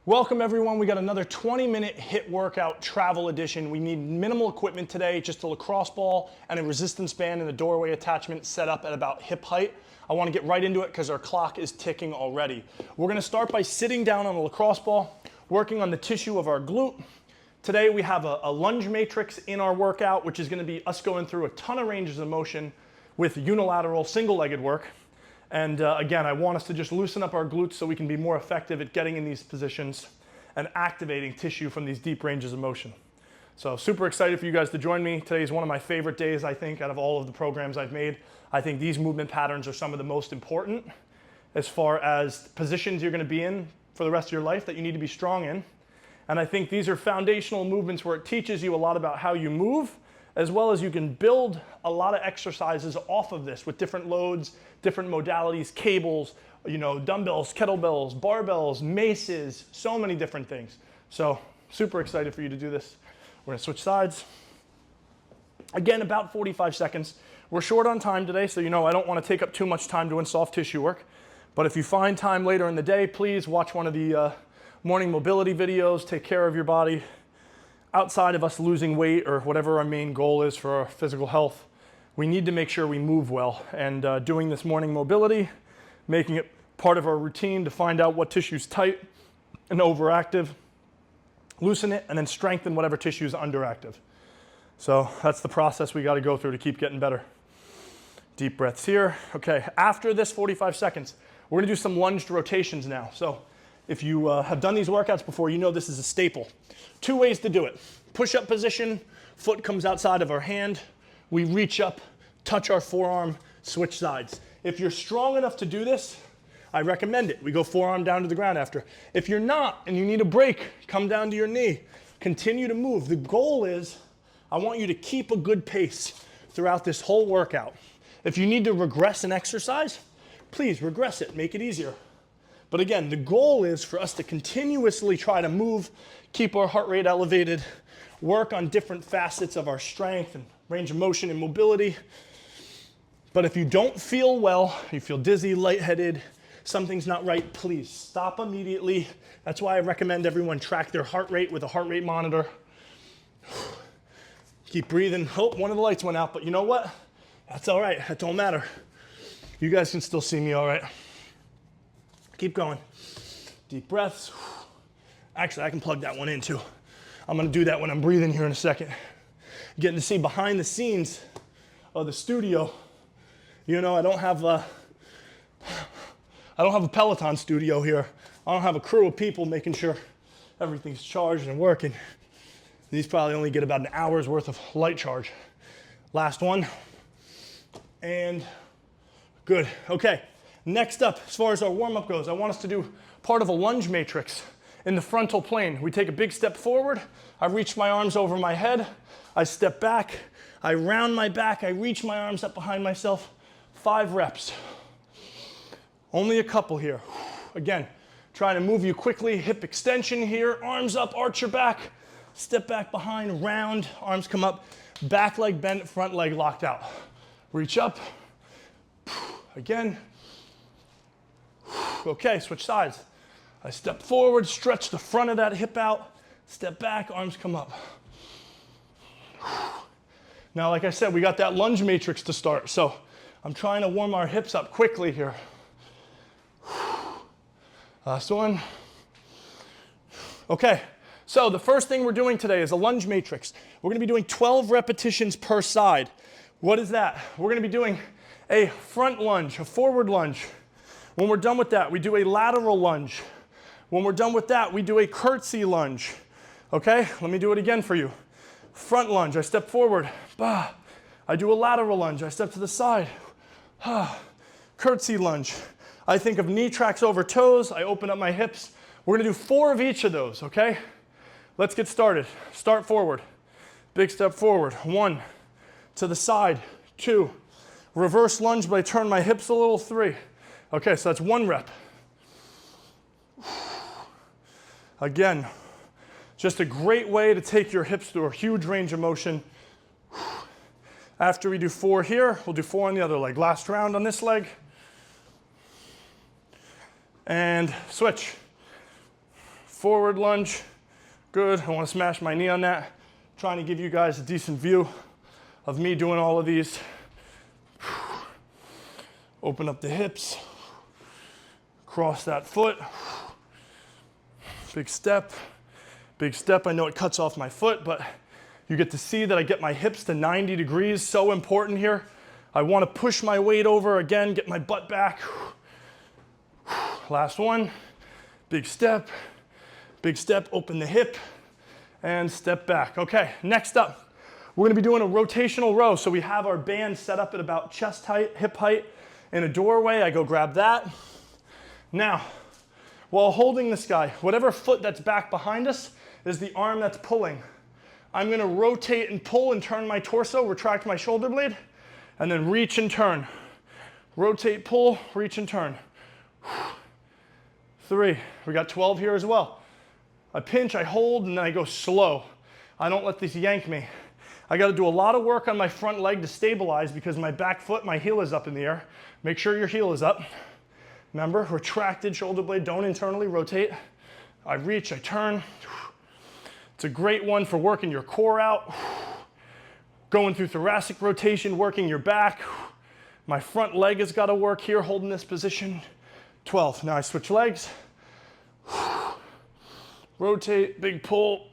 Welcome everyone, we got another 20-minute HIIT workout travel edition. We need minimal equipment today, just a lacrosse ball and a resistance band and a doorway attachment set up at about hip height. I wanna get right into it because our clock is ticking already. We're gonna start by sitting down on a lacrosse ball, working on the tissue of our glute. Today we have a lunge matrix in our workout, which is gonna be us going through a ton of ranges of motion with unilateral single-legged work. And again, I want us to just loosen up our glutes so we can be more effective at getting in these positions and activating tissue from these deep ranges of motion. So super excited for you guys to join me. Today is one of my favorite days, I think, out of all of the programs I've made. I think these movement patterns are some of the most important as far as positions you're gonna be in for the rest of your life that you need to be strong in. And I think these are foundational movements where it teaches you a lot about how you move, as well as you can build a lot of exercises off of this with different loads, different modalities, cables, dumbbells, kettlebells, barbells, maces, so many different things. So super excited for you to do this. We're gonna switch sides. Again, about 45 seconds. We're short on time today, so I don't wanna take up too much time doing soft tissue work. But if you find time later in the day, please watch one of the morning mobility videos, take care of your body. Outside of us losing weight or whatever our main goal is for our physical health, we need to make sure we move well. And doing this morning mobility, making it part of our routine to find out what tissue's tight and overactive, loosen it, and then strengthen whatever tissue is underactive. So that's the process we got to go through to keep getting better. Deep breaths here. Okay, after this 45 seconds, we're going to do some lunged rotations now. So if you have done these workouts before, you know this is a staple. 2 ways to do it. Push-up position, foot comes outside of our hand. We reach up, touch our forearm, switch sides. If you're strong enough to do this, I recommend it. We go forearm down to the ground after. If you're not and you need a break, come down to your knee. Continue to move. The goal is I want you to keep a good pace throughout this whole workout. If you need to regress an exercise, please regress it, make it easier. But again, the goal is for us to continuously try to move, keep our heart rate elevated, work on different facets of our strength and range of motion and mobility. But if you don't feel well, you feel dizzy, lightheaded, something's not right, please stop immediately. That's why I recommend everyone track their heart rate with a heart rate monitor. Keep breathing. Oh, one of the lights went out, but you know what? That's all right, that don't matter. You guys can still see me all right. Keep going. Deep breaths. Actually, I can plug that one in too. I'm gonna do that when I'm breathing here in a second. Getting to see behind the scenes of the studio. I don't have a Peloton studio here. I don't have a crew of people making sure everything's charged and working. These probably only get about an hour's worth of light charge. Last one. And good. Okay. Next up, as far as our warm-up goes, I want us to do part of a lunge matrix in the frontal plane. We take a big step forward. I reach my arms over my head. I step back. I round my back. I reach my arms up behind myself. 5 reps. Only a couple here. Again, trying to move you quickly. Hip extension here. Arms up, arch your back. Step back behind, round. Arms come up. Back leg bent, front leg locked out. Reach up. Again. Okay, switch sides. I step forward, stretch the front of that hip out, step back, arms come up. Now, like I said, we got that lunge matrix to start, so I'm trying to warm our hips up quickly here. Last one. Okay, so the first thing we're doing today is a lunge matrix. We're gonna be doing 12 repetitions per side. What is that? We're gonna be doing a front lunge, a forward lunge. When we're done with that, we do a lateral lunge. When we're done with that, we do a curtsey lunge. Okay, let me do it again for you. Front lunge, I step forward. Bah. I do a lateral lunge, I step to the side. Curtsey lunge. I think of knee tracks over toes, I open up my hips. We're gonna do 4 of each of those, okay? Let's get started. Start forward. Big step forward. 1, to the side. 2, reverse lunge, but I turn my hips a little. 3. Okay, so that's 1 rep. Again, just a great way to take your hips through a huge range of motion. After we do 4 here, we'll do 4 on the other leg. Last round on this leg. And switch. forward lunge. Good, I wanna smash my knee on that. Trying to give you guys a decent view of me doing all of these. Open up the hips, cross that foot. Big step, big step. I know it cuts off my foot, but you get to see that I get my hips to 90 degrees, so important here. I wanna push my weight over again, get my butt back. Last one, big step, open the hip, and step back. Okay, next up, we're gonna be doing a rotational row. So we have our band set up at about chest height, hip height, in a doorway. I go grab that. Now, while holding this guy, whatever foot that's back behind us is the arm that's pulling. I'm gonna rotate and pull and turn my torso, retract my shoulder blade, and then reach and turn. Rotate, pull, reach and turn. 3, we got 12 here as well. I pinch, I hold, and then I go slow. I don't let this yank me. I gotta do a lot of work on my front leg to stabilize because my back foot, my heel is up in the air. Make sure your heel is up. Remember, retracted shoulder blade, don't internally rotate. I reach, I turn. It's a great one for working your core out. Going through thoracic rotation, working your back. My front leg has gotta work here, holding this position. 12, now I switch legs. Rotate, big pull.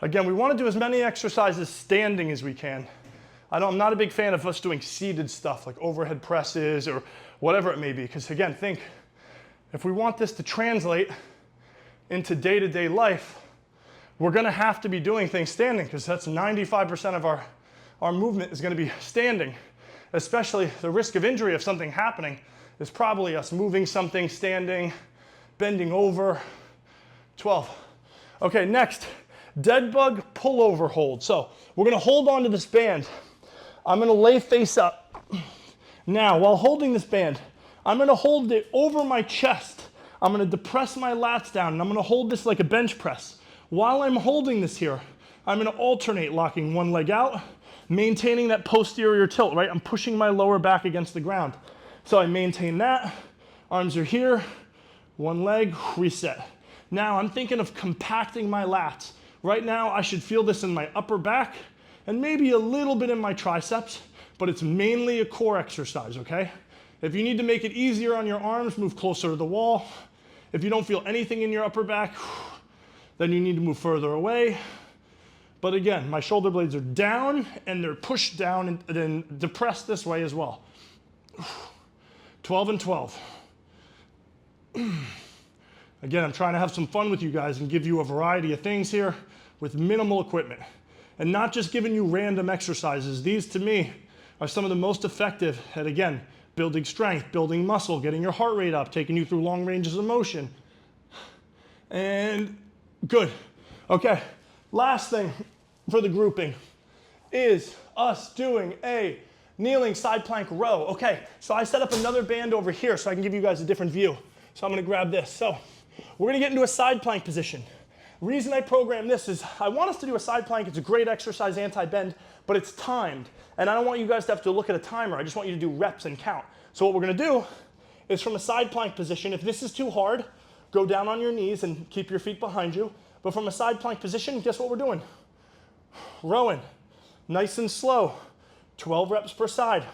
Again, we want to do as many exercises standing as we can. I'm not a big fan of us doing seated stuff like overhead presses or whatever it may be, because again, think, if we want this to translate into day-to-day life, we're gonna have to be doing things standing because that's 95% of our movement is gonna be standing, especially the risk of injury of something happening is probably us moving something, standing, bending over. 12. Okay, next. Deadbug Pullover Hold. So we're gonna hold on to this band. I'm gonna lay face up. Now, while holding this band, I'm gonna hold it over my chest. I'm gonna depress my lats down, and I'm gonna hold this like a bench press. While I'm holding this here, I'm gonna alternate locking one leg out, maintaining that posterior tilt, right? I'm pushing my lower back against the ground. So I maintain that, arms are here, one leg, reset. Now I'm thinking of compacting my lats. Right now, I should feel this in my upper back and maybe a little bit in my triceps, but it's mainly a core exercise, okay? If you need to make it easier on your arms, move closer to the wall. If you don't feel anything in your upper back, then you need to move further away. But again, my shoulder blades are down and they're pushed down and then depressed this way as well. 12 and 12. Again, I'm trying to have some fun with you guys and give you a variety of things here with minimal equipment. And not just giving you random exercises. These, to me, are some of the most effective at, again, building strength, building muscle, getting your heart rate up, taking you through long ranges of motion. And good. Okay, last thing for the grouping is us doing a kneeling side plank row. Okay, so I set up another band over here so I can give you guys a different view. So I'm gonna grab this. So we're gonna get into a side plank position. Reason I programmed this is I want us to do a side plank. It's a great exercise, anti-bend, but it's timed. And I don't want you guys to have to look at a timer. I just want you to do reps and count. So what we're gonna do is from a side plank position, if this is too hard, go down on your knees and keep your feet behind you. But from a side plank position, guess what we're doing? Rowing, nice and slow, 12 reps per side.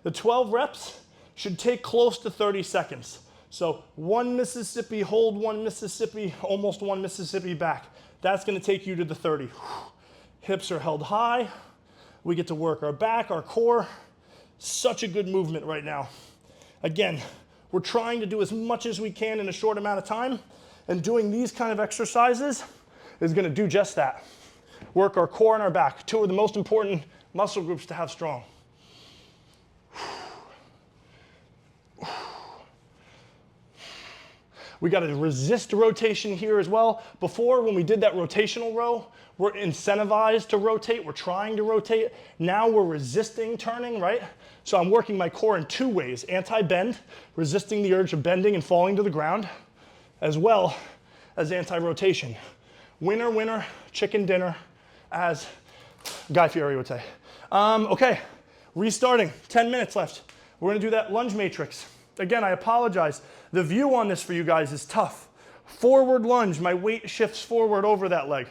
The 12 reps should take close to 30 seconds. So 1 Mississippi, hold 1 Mississippi, almost 1 Mississippi back. That's gonna take you to the 30. Hips are held high. We get to work our back, our core. Such a good movement right now. Again, we're trying to do as much as we can in a short amount of time, and doing these kind of exercises is gonna do just that. Work our core and our back, two of the most important muscle groups to have strong. We got to resist rotation here as well. Before, when we did that rotational row, we're incentivized to rotate. We're trying to rotate. Now we're resisting turning, right? So I'm working my core in two ways. Anti-bend, resisting the urge of bending and falling to the ground, as well as anti-rotation. Winner, winner, chicken dinner, as Guy Fieri would say. Okay, restarting, 10 minutes left. We're gonna do that lunge matrix. Again, I apologize. The view on this for you guys is tough. Forward lunge, my weight shifts forward over that leg.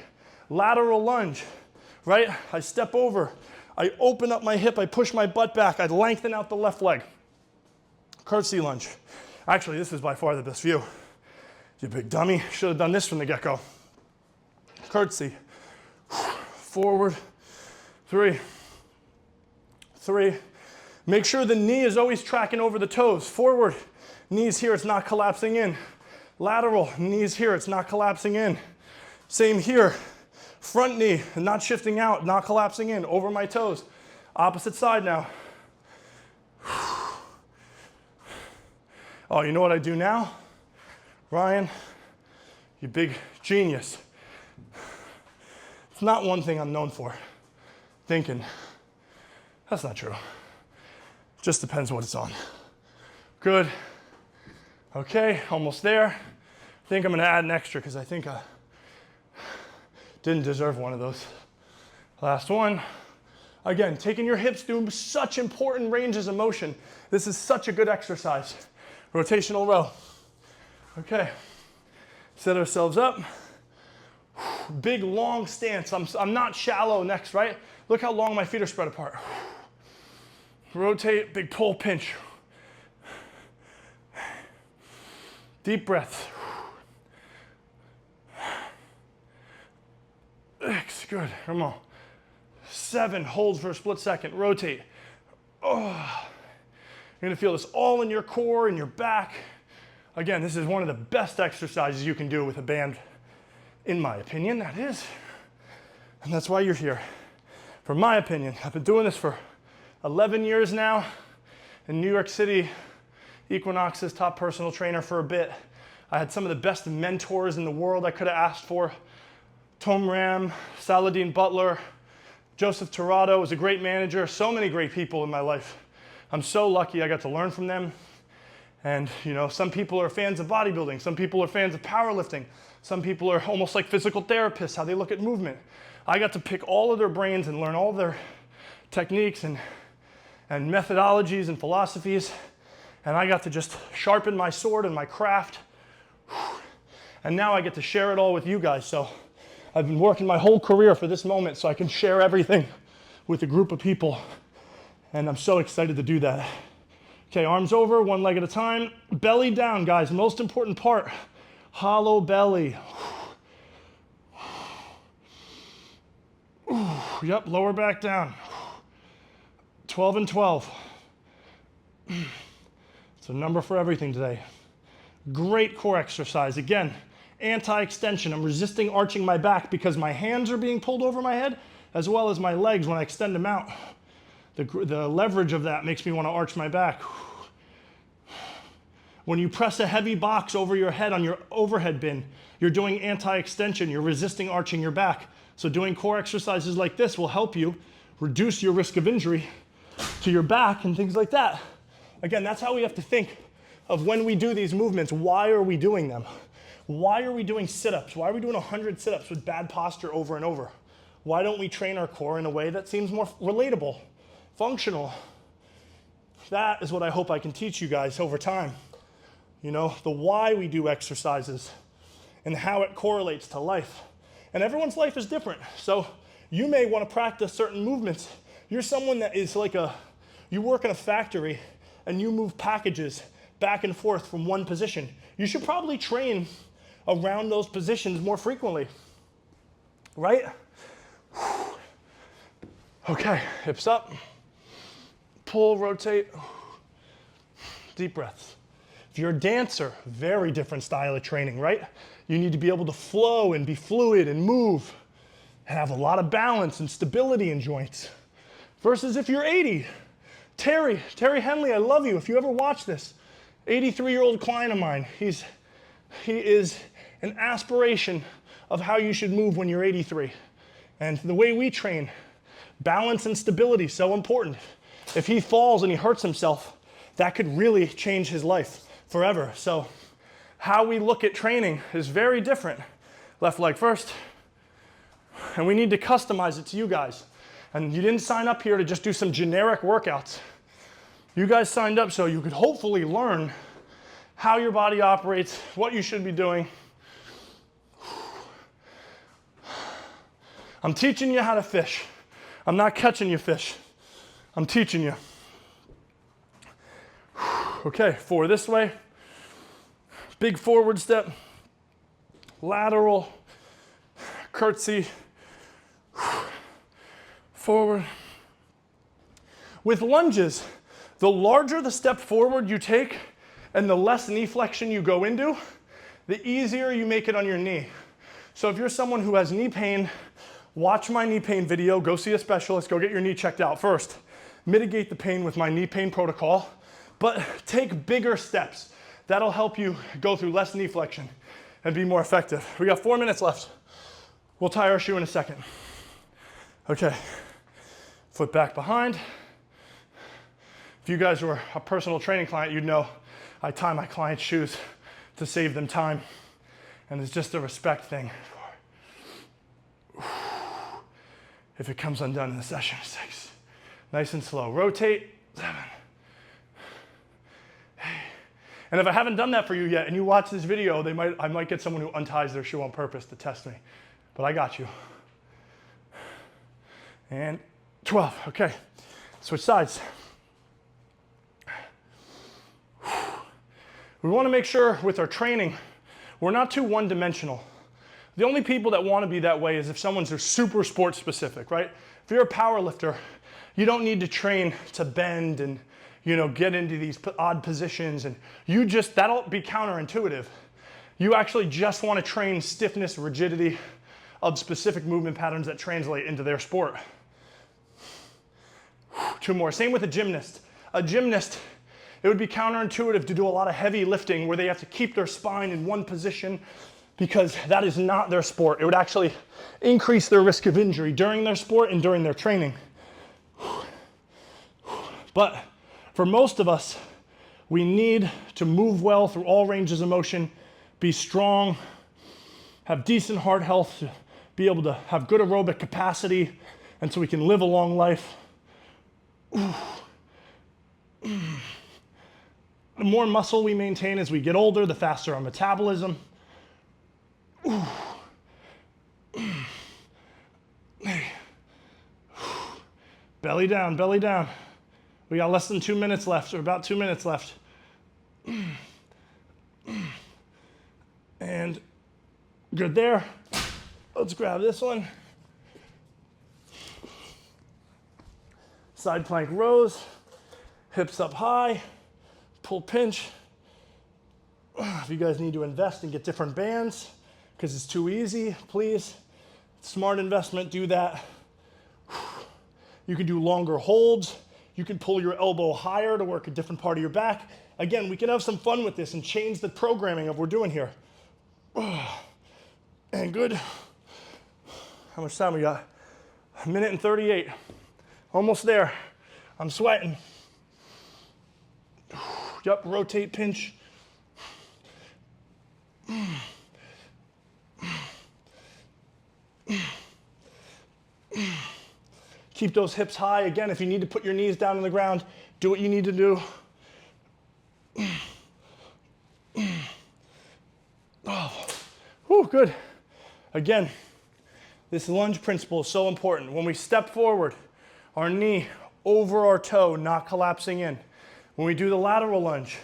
Lateral lunge, right? I step over, I open up my hip, I push my butt back, I lengthen out the left leg. Curtsey lunge. Actually, this is by far the best view. You big dummy, should have done this from the get-go. Curtsey, forward, 3, 3. Make sure the knee is always tracking over the toes. Forward, knees here, it's not collapsing in. Lateral, knees here, it's not collapsing in. Same here, front knee, not shifting out, not collapsing in, over my toes. Opposite side now. Oh, you know what I do now? Ryan, you big genius. It's not one thing I'm known for. Thinking. That's not true. Just depends what it's on. Good. Okay, almost there. I think I'm gonna add an extra because I think I didn't deserve one of those. Last one. Again, taking your hips through such important ranges of motion. This is such a good exercise. Rotational row. Okay, set ourselves up. Big long stance. I'm not shallow next, right? Look how long my feet are spread apart. Rotate, big pull, pinch. Deep breaths. Six, good, come on. 7, hold for a split second, rotate. Oh. You're gonna feel this all in your core and your back. Again, this is one of the best exercises you can do with a band, in my opinion, that is. And that's why you're here. For my opinion, I've been doing this for 11 years now. In New York City, Equinox's top personal trainer for a bit. I had some of the best mentors in the world I could have asked for. Tom Ram, Saladin Butler, Joseph Torado was a great manager. So many great people in my life. I'm so lucky I got to learn from them. And you know, some people are fans of bodybuilding, some people are fans of powerlifting, some people are almost like physical therapists, how they look at movement. I got to pick all of their brains and learn all their techniques and methodologies and philosophies. And I got to just sharpen my sword and my craft. And now I get to share it all with you guys. So I've been working my whole career for this moment so I can share everything with a group of people. And I'm so excited to do that. Okay, arms over, one leg at a time. Belly down, guys, most important part. Hollow belly. Yep, lower back down. 12 and 12. It's a number for everything today. Great core exercise. Again, anti-extension. I'm resisting arching my back because my hands are being pulled over my head as well as my legs when I extend them out. The leverage of that makes me want to arch my back. When you press a heavy box over your head on your overhead bin, you're doing anti-extension, you're resisting arching your back. So doing core exercises like this will help you reduce your risk of injury to your back and things like that. Again, that's how we have to think of when we do these movements. Why are we doing them? Why are we doing sit-ups? Why are we doing 100 sit-ups with bad posture over and over? Why don't we train our core in a way that seems more relatable? Functional. That is what I hope I can teach you guys over time. You know, the why we do exercises and how it correlates to life. And everyone's life is different. So you may want to practice certain movements. You're someone that is like you work in a factory and you move packages back and forth from one position. You should probably train around those positions more frequently, right? Okay, hips up. Pull, rotate, deep breaths. If you're a dancer, very different style of training, right? You need to be able to flow and be fluid and move and have a lot of balance and stability in joints. Versus if you're 80, Terry Henley, I love you. If you ever watch this, 83-year-old client of mine, he is an aspiration of how you should move when you're 83. And the way we train, balance and stability, so important. If he falls and he hurts himself, that could really change his life forever. So how we look at training is very different. Left leg first. And we need to customize it to you guys. And you didn't sign up here to just do some generic workouts. You guys signed up so you could hopefully learn how your body operates, what you should be doing. I'm teaching you how to fish. I'm not catching you fish. I'm teaching you. Okay, 4 this way. Big forward step. Lateral. Curtsey. Forward. With lunges, the larger the step forward you take and the less knee flexion you go into, the easier you make it on your knee. So if you're someone who has knee pain, watch my knee pain video, go see a specialist, go get your knee checked out first. Mitigate the pain with my knee pain protocol, but take bigger steps. That'll help you go through less knee flexion and be more effective. We got 4 minutes left. We'll tie our shoe in a second. Okay, foot back behind. If you guys were a personal training client, you'd know I tie my clients' shoes to save them time. And it's just a respect thing. If it comes undone in the session, 6. Nice and slow. Rotate, 7. And if I haven't done that for you yet and you watch this video, I might get someone who unties their shoe on purpose to test me. But I got you. And 12, okay. Switch sides. We want to make sure with our training, we're not too one-dimensional. The only people that want to be that way is if someone's super sport specific, right? If you're a power lifter, you don't need to train to bend and get into these odd positions, and that'll be counterintuitive. You actually just want to train stiffness, rigidity of specific movement patterns that translate into their sport. 2 more. Same with a gymnast. A gymnast, it would be counterintuitive to do a lot of heavy lifting where they have to keep their spine in one position because that is not their sport. It would actually increase their risk of injury during their sport and during their training. But for most of us, we need to move well through all ranges of motion, be strong, have decent heart health, be able to have good aerobic capacity, and so we can live a long life. The more muscle we maintain as we get older, the faster our metabolism. Belly down, belly down. We got less than 2 minutes left, or about 2 minutes left. And good there. Let's grab this one. Side plank rows, hips up high, pull pinch. If you guys need to invest and get different bands because it's too easy, please, smart investment, do that. You can do longer holds. You can pull your elbow higher to work a different part of your back. Again, we can have some fun with this and change the programming of what we're doing here. And good. How much time we got? 1 minute and 38. Almost there. I'm sweating. Yup, rotate, pinch. Keep those hips high. Again, if you need to put your knees down on the ground, do what you need to do. Oh, whew, good. Again, this lunge principle is so important. When we step forward, our knee over our toe, not collapsing in. When we do the lateral lunge,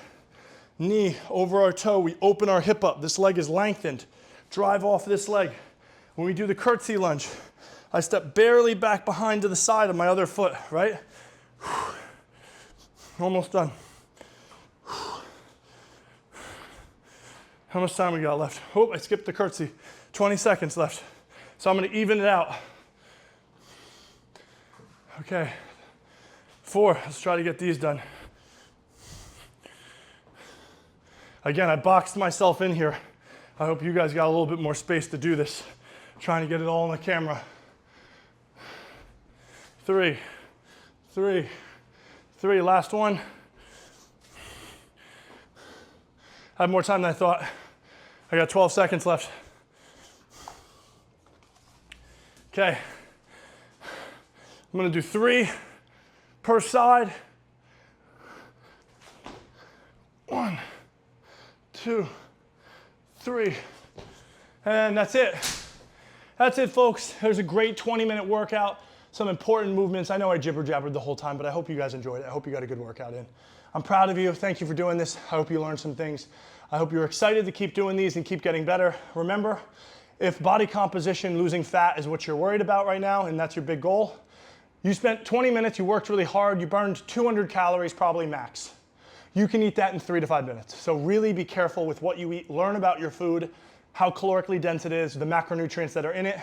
knee over our toe, we open our hip up. This leg is lengthened. Drive off this leg. When we do the curtsey lunge, I step barely back behind to the side of my other foot, right? Almost done. How much time we got left? Oh, I skipped the curtsey. 20 seconds left. So I'm gonna even it out. Okay, 4, let's try to get these done. Again, I boxed myself in here. I hope you guys got a little bit more space to do this. Trying to get it all on the camera. 3, last one. I have more time than I thought. I got 12 seconds left. Okay. I'm gonna do 3 per side. 1, 2, 3, and that's it. That's it, folks. There's a great 20-minute workout, some important movements. I know I jibber-jabbered the whole time, but I hope you guys enjoyed it. I hope you got a good workout in. I'm proud of you. Thank you for doing this. I hope you learned some things. I hope you're excited to keep doing these and keep getting better. Remember, if body composition, losing fat is what you're worried about right now, and that's your big goal, you spent 20 minutes, you worked really hard, you burned 200 calories, probably max. You can eat that in 3 to 5 minutes. So really be careful with what you eat. Learn about your food, how calorically dense it is, the macronutrients that are in it,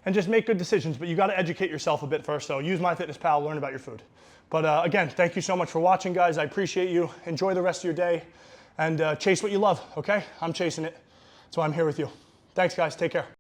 and just make good decisions. But you got to educate yourself a bit first. So use MyFitnessPal, learn about your food. But again, thank you so much for watching, guys. I appreciate you. Enjoy the rest of your day and chase what you love, okay? I'm chasing it. So I'm here with you. Thanks, guys. Take care.